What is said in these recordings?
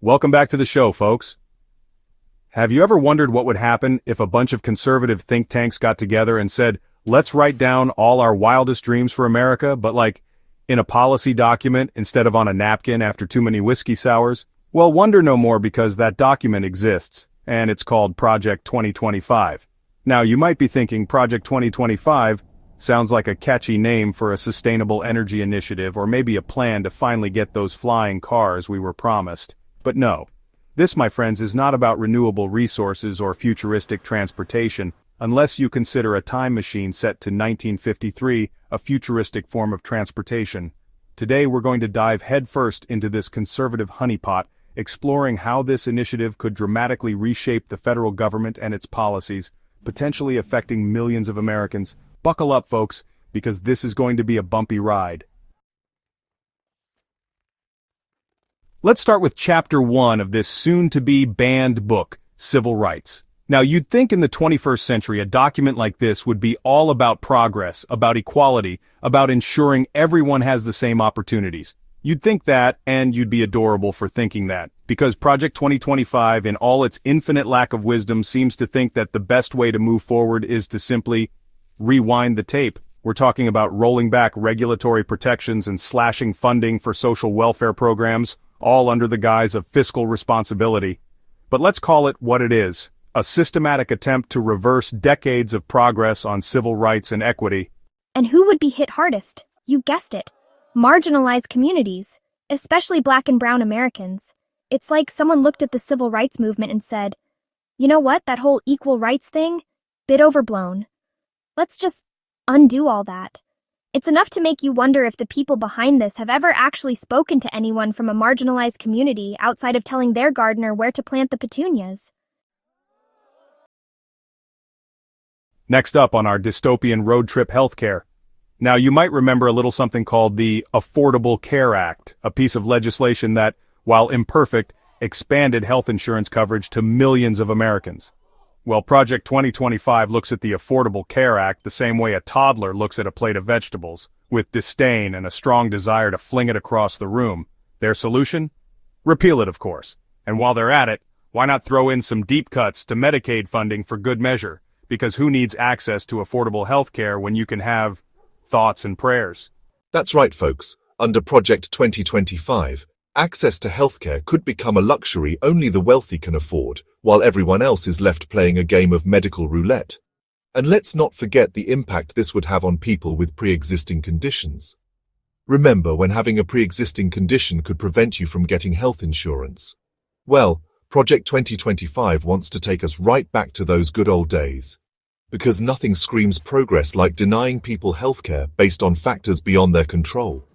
Welcome back to the show, folks. Have you ever wondered what would happen if a bunch of conservative think tanks got together and said, let's write down all our wildest dreams for America, but like, in a policy document instead of on a napkin after too many whiskey sours? Well, wonder no more because that document exists, and it's called Project 2025. Now, you might be thinking Project 2025 sounds like a catchy name for a sustainable energy initiative or maybe a plan to finally get those flying cars we were promised. But no. This, my friends, is not about renewable resources or futuristic transportation, unless you consider a time machine set to 1953 a futuristic form of transportation. Today we're going to dive headfirst into this conservative honeypot, exploring how this initiative could dramatically reshape the federal government and its policies, potentially affecting millions of Americans. Buckle up, folks, because this is going to be a bumpy ride. Let's start with Chapter 1 of this soon-to-be banned book, Civil Rights. Now, you'd think in the 21st century a document like this would be all about progress, about equality, about ensuring everyone has the same opportunities. You'd think that, and you'd be adorable for thinking that, because Project 2025, in all its infinite lack of wisdom, seems to think that the best way to move forward is to simply rewind the tape. We're talking about rolling back regulatory protections and slashing funding for social welfare programs, all under the guise of fiscal responsibility. But let's call it what it is, a systematic attempt to reverse decades of progress on civil rights and equity. And who would be hit hardest? You guessed it. Marginalized communities, especially Black and brown Americans. It's like someone looked at the civil rights movement and said, you know what, that whole equal rights thing? Bit overblown. Let's just undo all that. It's enough to make you wonder if the people behind this have ever actually spoken to anyone from a marginalized community outside of telling their gardener where to plant the petunias. Next up on our dystopian road trip healthcare. Now, you might remember a little something called the Affordable Care Act, a piece of legislation that, while imperfect, expanded health insurance coverage to millions of Americans. Well, Project 2025 looks at the Affordable Care Act the same way a toddler looks at a plate of vegetables, with disdain and a strong desire to fling it across the room. Their solution? Repeal it, of course. And while they're at it, why not throw in some deep cuts to Medicaid funding for good measure? Because who needs access to affordable health care when you can have thoughts and prayers? That's right, folks. Under Project 2025, access to healthcare could become a luxury only the wealthy can afford, while everyone else is left playing a game of medical roulette. And let's not forget the impact this would have on people with pre-existing conditions. Remember when having a pre-existing condition could prevent you from getting health insurance? Well, Project 2025 wants to take us right back to those good old days. Because nothing screams progress like denying people healthcare based on factors beyond their control.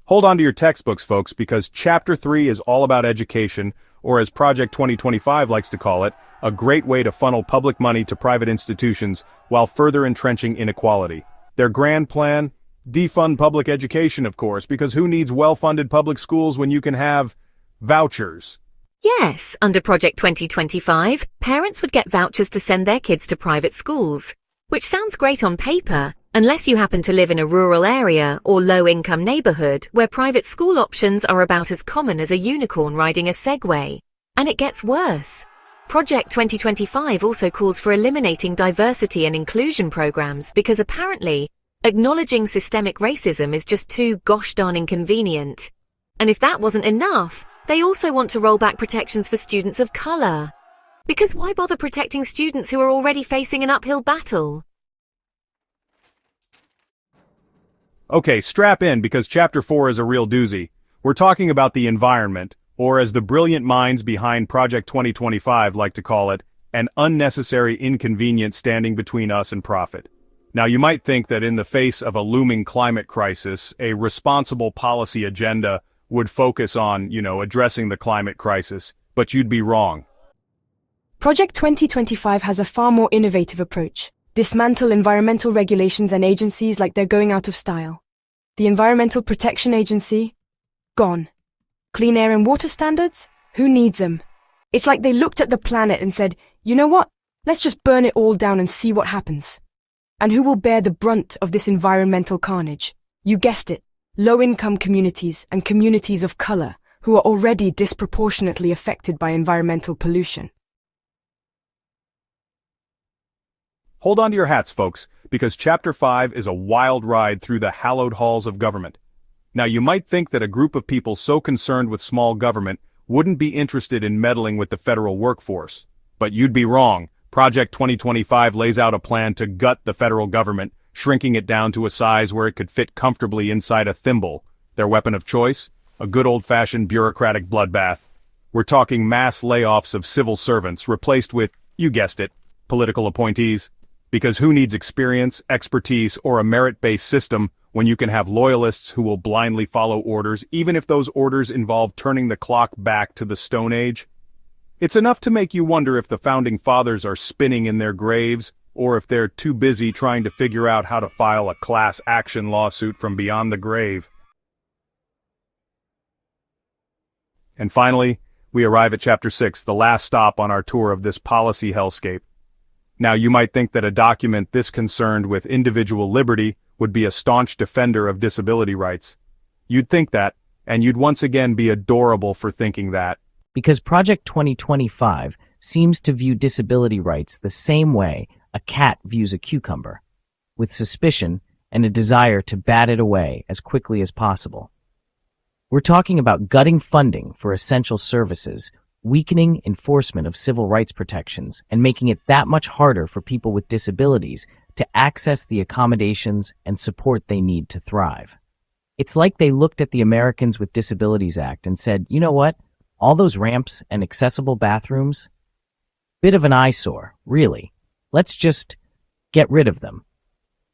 Hold on to your textbooks, folks, because Chapter 3 is all about education, or as Project 2025 likes to call it, a great way to funnel public money to private institutions while further entrenching inequality. Their grand plan? Defund public education, of course, because who needs well-funded public schools when you can have vouchers? Yes, under Project 2025, parents would get vouchers to send their kids to private schools, which sounds great on paper, unless you happen to live in a rural area or low-income neighborhood where private school options are about as common as a unicorn riding a Segway. And it gets worse. Project 2025 also calls for eliminating diversity and inclusion programs because apparently, acknowledging systemic racism is just too gosh darn inconvenient. And if that wasn't enough, they also want to roll back protections for students of color. Because why bother protecting students who are already facing an uphill battle? Okay, strap in because Chapter 4 is a real doozy. We're talking about the environment, or as the brilliant minds behind Project 2025 like to call it, an unnecessary inconvenience standing between us and profit. Now, you might think that in the face of a looming climate crisis, a responsible policy agenda would focus on, addressing the climate crisis, but you'd be wrong. Project 2025 has a far more innovative approach. Dismantle environmental regulations and agencies like they're going out of style. The Environmental Protection Agency? Gone. Clean air and water standards? Who needs them? It's like they looked at the planet and said, you know what? Let's just burn it all down and see what happens. And who will bear the brunt of this environmental carnage? You guessed it. low-income communities and communities of color who are already disproportionately affected by environmental pollution. Hold on to your hats, folks, because Chapter 5 is a wild ride through the hallowed halls of government. Now, you might think that a group of people so concerned with small government wouldn't be interested in meddling with the federal workforce. But you'd be wrong. Project 2025 lays out a plan to gut the federal government, shrinking it down to a size where it could fit comfortably inside a thimble. Their weapon of choice? A good old-fashioned bureaucratic bloodbath. We're talking mass layoffs of civil servants replaced with, you guessed it, political appointees. Because who needs experience, expertise, or a merit-based system when you can have loyalists who will blindly follow orders, even if those orders involve turning the clock back to the Stone Age? It's enough to make you wonder if the Founding Fathers are spinning in their graves, or if they're too busy trying to figure out how to file a class action lawsuit from beyond the grave. And finally, we arrive at Chapter 6, the last stop on our tour of this policy hellscape. Now, you might think that a document this concerned with individual liberty would be a staunch defender of disability rights. You'd think that, and you'd once again be adorable for thinking that. Because Project 2025 seems to view disability rights the same way a cat views a cucumber, with suspicion and a desire to bat it away as quickly as possible. We're talking about gutting funding for essential services, weakening enforcement of civil rights protections, and making it that much harder for people with disabilities to access the accommodations and support they need to thrive. It's like they looked at the Americans with Disabilities Act and said, you know what? All those ramps and accessible bathrooms? Bit of an eyesore, really. Let's just get rid of them.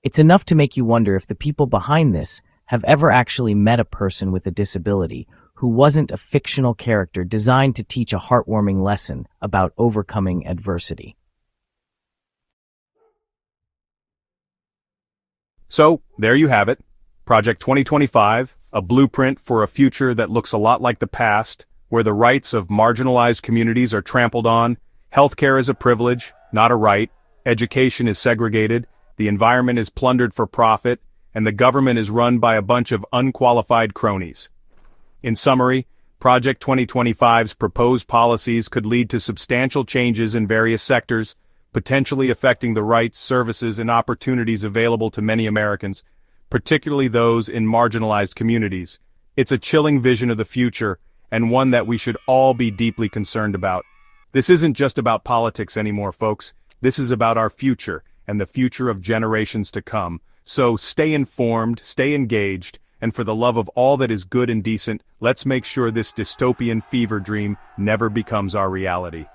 It's enough to make you wonder if the people behind this have ever actually met a person with a disability who wasn't a fictional character designed to teach a heartwarming lesson about overcoming adversity. So, there you have it. Project 2025, a blueprint for a future that looks a lot like the past, where the rights of marginalized communities are trampled on, healthcare is a privilege, not a right, education is segregated, the environment is plundered for profit, and the government is run by a bunch of unqualified cronies. In summary, Project 2025's proposed policies could lead to substantial changes in various sectors, potentially affecting the rights, services, and opportunities available to many Americans, particularly those in marginalized communities. It's a chilling vision of the future, and one that we should all be deeply concerned about. This isn't just about politics anymore, folks. This is about our future, and the future of generations to come. So stay informed, stay engaged, and for the love of all that is good and decent, let's make sure this dystopian fever dream never becomes our reality.